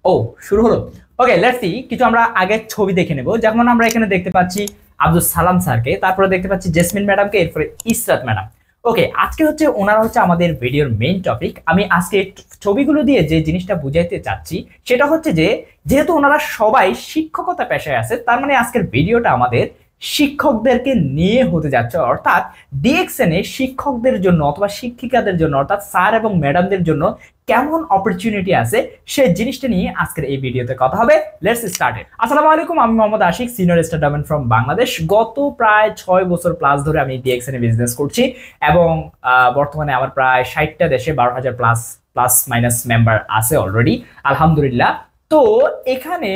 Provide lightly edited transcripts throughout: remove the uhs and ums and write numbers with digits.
ও, শুরু হলো। ওকে, let's see. কিছু আমরা আগে ছবি দেখে নেব। যেমন আমরা এখানে দেখতে পাচ্ছি আব্দুল সালাম স্যারকে, তারপরে দেখতে পাচ্ছি জেসমিন ম্যাডামকে, এরপরে ইসরাত ম্যাডাম। ওকে, আজকে হচ্ছে ওনারা হচ্ছে আমাদের ভিডিওর মেইন টপিক। আমি আজকে ছবিগুলো দিয়ে যে জিনিসটা বুঝাইতে চাচ্ছি সেটা হচ্ছে যে, যেহেতু ওনারা সবাই শিক্ষকতা পেশায় আছে, তার মানে আজকের ভিডিওটা আমাদের শিক্ষকদেরকে নিয়ে হতে যাচ্ছে। অর্থাৎ ডিএক্সএন এ শিক্ষকদের জন্য অথবা শিক্ষিকাদের জন্য, অর্থাৎ স্যার এবং ম্যাডামদের জন্য কেমন অপরচুনিটি আছে সেই জিনিসটা নিয়ে আজকের এই ভিডিওতে কথা হবে। Let's start it. আসসালামু আলাইকুম, আমি Mohammad Ashik, senior star development from Bangladesh. গত প্রায় 6 বছর প্লাস ধরে আমি ডিএক্সএন এ বিজনেস করছি এবং বর্তমানে আমার প্রায় 60টা দেশে 12,000 প্লাস প্লাস মাইনাস মেম্বার আছে অলরেডি, আলহামদুলিল্লাহ। তো এখানে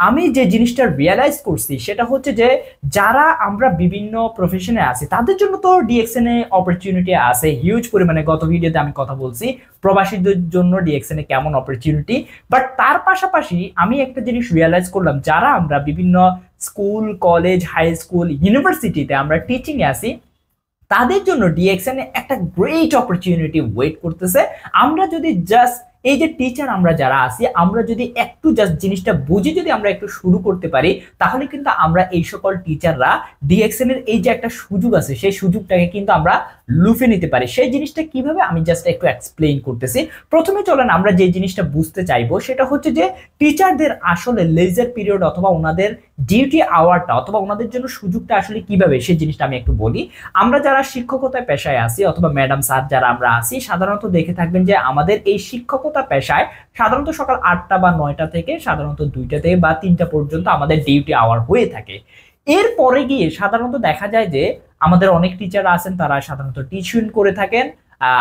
আমি যে জিনিসটা রিয়েলাইজ করছি সেটা হচ্ছে যে, যারা আমরা বিভিন্ন প্রফেশনে আছি তাদের জন্য তো ডিএক্সএন এ অপরচুনিটি আছে হিউজ পরিমাণে। গত ভিডিওতে আমি কথা বলছি প্রবাসীদের জন্য ডিএক্সএন এ কেমন অপরচুনিটি। বাট তার পাশাপাশি আমি একটা জিনিস রিয়েলাইজ করলাম, যারা আমরা বিভিন্ন স্কুল, কলেজ, হাই স্কুল, ইউনিভার্সিটিতে আমরা টিচিং এ আছি, তাদের জন্য ডিএক্সএন এ একটা গ্রেট অপরচুনিটি ওয়েট করতেছে। আমরা যদি জাস্ট এই যে টিচার আমরা যারা আছি, আমরা যদি একটু জাস্ট জিনিসটা বুঝে যদি আমরা একটু শুরু করতে পারি, তাহলে কিন্তু আমরা এই সকল টিচাররা ডিএক্সএন এর এই যে একটা সুযোগ আছে সেই সুযোগটাকে কিন্তু আমরা লুফে নিতে পারি। সেই জিনিসটা কিভাবে আমি জাস্ট একটু এক্সপ্লেইন করতেছি। প্রথমে চলেন আমরা যে জিনিসটা বুঝতে চাইবো সেটা হচ্ছে যে, টিচারদের আসলে লেজার পিরিয়ড অথবা ওনাদের ডিউটি আওয়ারটা অথবা ওনাদের জন্য সুযোগটা আসলে কিভাবে, সেই জিনিসটা আমি একটু বলি। আমরা যারা শিক্ষকতায় পেশায় আছি অথবা ম্যাডাম স্যার যারা আমরা আছি, সাধারণত দেখে থাকবেন যে আমাদের এই শিক্ষকতা পেশায় সাধারণত সকাল 8টা বা 9টা থেকে সাধারণত 2টা থেকে বা 3টা পর্যন্ত আমাদের ডিউটি আওয়ার হয়ে থাকে। এরপরে গিয়ে সাধারণত দেখা যায় যে আমাদের অনেক টিচার আছেন, তারা সাধারণত টিউশন করে থাকেন।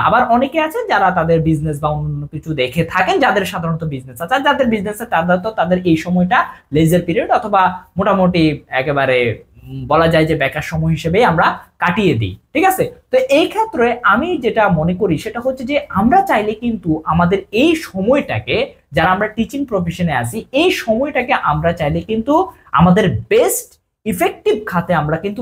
আবার অনেকে আছেন যারা তাদের বিজনেস বা অন্য কিছু দেখে থাকেন, যাদের সাধারণত বিজনেস আছে। আর যাদের বিজনেস আছে তাদের তো তাদের এই সময়টা লেজার পিরিয়ড অথবা মোটামুটি একেবারে বলা যায় যে বেকার সময় হিসেবে আমরা কাটিয়ে দিই। ঠিক আছে, তো এই ক্ষেত্রে আমি যেটা মনে করি সেটা হচ্ছে যে, আমরা চাইলে কিন্তু আমাদের এই সময়টাকে, যারা আমরা টিচিং প্রফেশনে আছি, এই সময়টাকে আমরা চাইলে কিন্তু আমাদের বেস্ট ইফেক্টিভ খাতে আমরা কিন্তু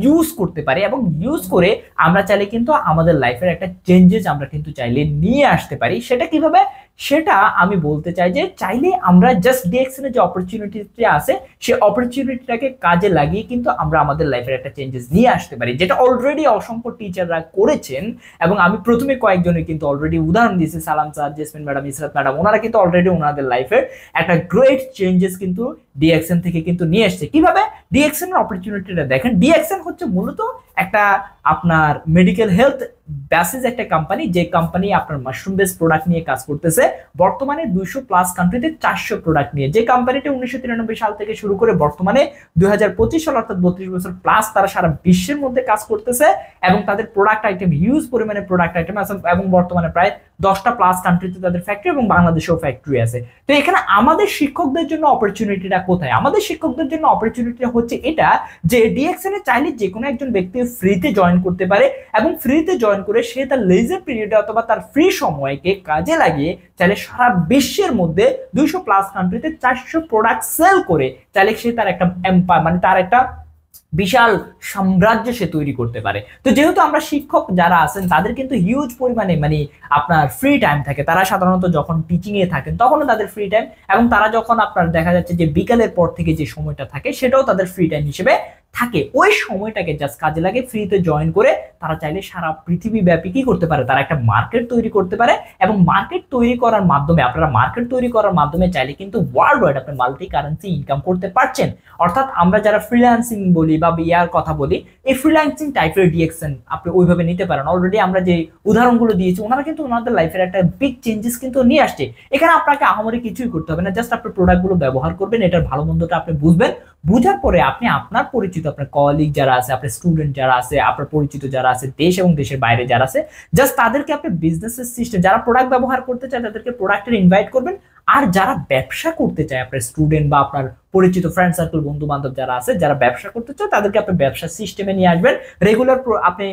ইউজ করতে পারি। এবং ইউজ করে আমরা চাইলে কিন্তু আমাদের লাইফের একটা চেঞ্জেস আমরা কিন্তু চাইলে নিয়ে আসতে পারি। সেটা কিভাবে, সেটা আমি বলতে চাই যে, চাইলে আমরা জাস্ট ডিএক্সএন এর যে অপরচুনিটি আছে সেই অপরচুনিটিটাকে কাজে লাগিয়ে কিন্তু আমরা আমাদের লাইফের একটা চেঞ্জেস নিয়ে আসতে পারি, যেটা অলরেডি অসংখ্য টিচাররা করেছেন। এবং আমি প্রথমে কয়েকজনের কিন্তু অলরেডি উদাহরণ দিয়েছি, সালাম sir, jasmine madam, Israt madam, ওনারা কিন্তু অলরেডি ওনাদের লাইফের একটা গ্রেট চেঞ্জেস কিন্তু ডিএক্সএন থেকে কিন্তু নিয়ে এসছে। কিভাবে, ডিএক্সএন এর অপরচুনিটিটা দেখেন। ডিএক্সএন হচ্ছে মূলত একটা আপনার মেডিকেল হেলথ বেসিস একটা কোম্পানি, যে কোম্পানি আপনার মাশরুম বেস প্রোডাক্ট নিয়ে কাজ করতেছে বর্তমানে 200 প্লাস কান্ট্রিতে 400 প্রোডাক্ট নিয়ে। যে কোম্পানিটা 1993 সাল থেকে শুরু করে বর্তমানে 2025 সাল অর্থাৎ 32 বছর প্লাস তারা সারা বিশ্বের মধ্যে কাজ করতেছে এবং তাদের প্রোডাক্ট আইটেম হিউজ পরিমাণে প্রোডাক্ট আইটেম আছে এবং বর্তমানে প্রায় 10টা প্লাস কান্ট্রিতে তাদের ফ্যাক্টরি এবং বাংলাদেশেও ফ্যাক্টরি আছে। তো এখানে আমাদের শিক্ষকদের জন্য অপরচুনিটিটা কোথায়? আমাদের শিক্ষকদের জন্য অপরচুনিটিটা হচ্ছে এটা যে, ডিএক্সএন এ চাইলে যে কোনো একজন ব্যক্তি ফ্রিতে জয়েন করতে পারে এবং ফ্রিতে জয়েন করে সে তার লেজার পিরিয়ডে অথবা তার ফ্রি সময়কে কাজে লাগিয়ে চাইলে সারা বিশ্বের মধ্যে 200 প্লাস কান্ট্রিতে 400 প্রোডাক্ট সেল করে চাইলে সে তার একটা এম্পায়ার তার একটা বিশাল সাম্রাজ্য সে তৈরি করতে পারে। তো যেহেতু আমরা শিক্ষক যারা আছেন তাদের কিন্তু হিউজ পরিমাণে আপনার ফ্রি টাইম থাকে, তারা সাধারণত যখন টিচিং এ থাকেন তখনও তাদের ফ্রি টাইম, এবং তারা যখন আপনার দেখা যাচ্ছে যে বিকালের পর থেকে যে সময়টা থাকে সেটাও তাদের ফ্রি টাইম হিসেবে থাকে। ওই সময়টাকে জাস্ট কাজে লাগে ফ্রিতে জয়েন করে তারা চাইলে সারা পৃথিবী ব্যাপী কি করতে পারে, তারা একটা মার্কেট তৈরি করতে পারে। এবং মার্কেট তৈরি করার মাধ্যমে চাইলে কিন্তু ওয়ার্ল্ড ওয়াইড আপনি মাল্টি কারেন্সি ইনকাম করতে পারছেন। অর্থাৎ আমরা যারা ফ্রিল্যান্সিং বলি বা ইয়ার কথা বলি, এই ফ্রিল্যান্সিং টাইপের ডিএক্সএন আপনি ওইভাবে নিতে পারেন। অলরেডি আমরা যে উদাহরণগুলো দিয়েছি ওনারা কিন্তু ওনাদের লাইফের একটা বিগ চেঞ্জেস কিন্তু নিয়ে আসছে। এখানে আপনাকে আহামরি কিছুই করতে হবে না, জাস্ট আপনার প্রোডাক্টগুলো ব্যবহার করবেন, এটার ভালো মন্দটা আপনি বুঝবেন, বুঝার পরে আপনি আপনার পরিচিত, আপনার কলিগ যারা আছে, আপনার স্টুডেন্ট যারা আছে, আপনার পরিচিত যারা আছে দেশ এবং দেশের বাইরে যারা আছে, জাস্ট তাদেরকে আপনি বিজনেসের সিস্টেম, যারা প্রোডাক্ট ব্যবহার করতে চায় তাদেরকে প্রোডাক্টের ইনভাইট করবেন। আর যারা ব্যবসা করতে চায়, আপনার স্টুডেন্ট বা আপনার পরিচিত ফ্রেন্ড সার্কেল, বন্ধু বান্ধব যারা আছে যারা ব্যবসা করতে চায়, তাদেরকে আপনি ব্যবসা সিস্টেমে নিয়ে আসবেন। রেগুলার আপনি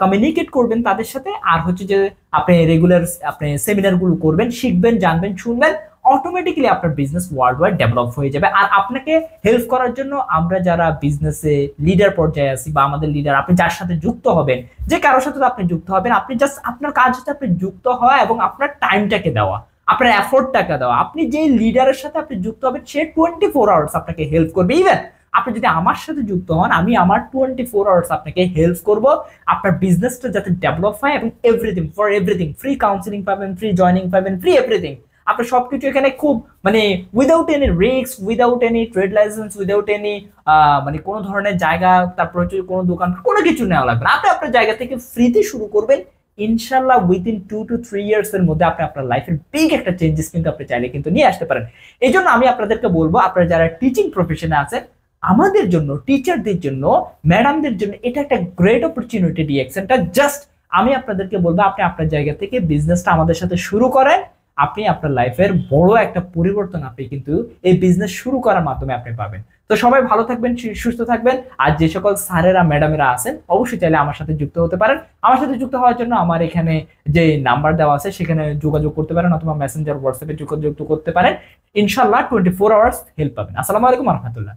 কমিউনিকেট করবেন তাদের সাথে। আর হচ্ছে যে আপনি রেগুলার আপনি সেমিনার গুলো করবেন, শিখবেন, জানবেন, শুনবেন, অটোমেটিক্যালি আপনার বিজনেস ওয়ার্ল্ড ওয়াইড ডেভেলপ হয়ে যাবে। আর আপনাকে হেল্প করার জন্য আমরা যারা বিজনেসে লিডার পর্যায়ে আছি বা আমাদের লিডার, আপনি যার সাথে যুক্ত হবেন, যে কারোর সাথে আপনি যুক্ত হবেন, আপনি জাস্ট আপনার কাজ হচ্ছে আপনি যুক্ত হওয়া এবং আপনার টাইমটাকে দেওয়া। আপনার এফোর্ট টাকা দেওয়া, আপনি যে লিডারের সাথে আপনি যুক্ত হবেন সে 24 আওয়ার্স আপনাকে হেল্প করবে। ইভেন আপনি যদি আমার সাথে যুক্ত হন, আমি আমার 24 আওয়ার্স আপনাকে হেল্প করব আপনার বিজনেসটা যাতে ডেভেলপ হয়, এবং everything for everything, free counselling পাবেন, ফ্রি জয়নিং পাবেন, ফ্রি এভরিথিং। আপনার সবকিছু এখানে খুব মানে without any risk, without any trade licence, without any মানে কোনো ধরনের জায়গা, তারপর হচ্ছে কোনো দোকান, কোনো কিছু নেওয়া লাগবে না। আপনি আপনার জায়গা থেকে ফ্রিতে শুরু করবেন, ইনশাল্লাহ উইদিন 2 to 3 ইয়ার্স এর মধ্যে আপনি আপনার লাইফের বিগ একটা চেঞ্জেস কিন্তু আপনি চাইলে কিন্তু নিয়ে আসতে পারেন। এই জন্য আমি আপনাদেরকে বলবো, আপনারা যারা টিচিং প্রফেশনে আছেন, আমাদের জন্য, টিচারদের জন্য, ম্যাডামদের জন্য এটা একটা গ্রেট অপরচুনিটি। ডিএক্সএনটা জাস্ট আমি আপনাদেরকে বলবো, আপনি আপনার জায়গা থেকে বিজনেসটা আমাদের সাথে শুরু করেন, আপনি আপনার লাইফের বড় একটা পরিবর্তন আপনি কিন্তু এই বিজনেস শুরু করার মাধ্যমে আপনি পাবেন। তো সবাই ভালো থাকবেন, সুস্থ থাকবেন। আর যে সকল স্যারেরা ম্যাডামেরা আছেন অবশ্যই চাইলে আমার সাথে যুক্ত হতে পারেন। আমার সাথে যুক্ত হওয়ার জন্য আমার এখানে যে নাম্বার দেওয়া আছে সেখানে যোগাযোগ করতে পারেন, অথবা মেসেঞ্জার, হোয়াটসঅ্যাপে যোগাযোগ করতে পারেন। ইনশাল্লাহ 24 আওয়ার্স হেল্প পাবেন। আসসালামু আলাইকুম রহমতুল্লাহ।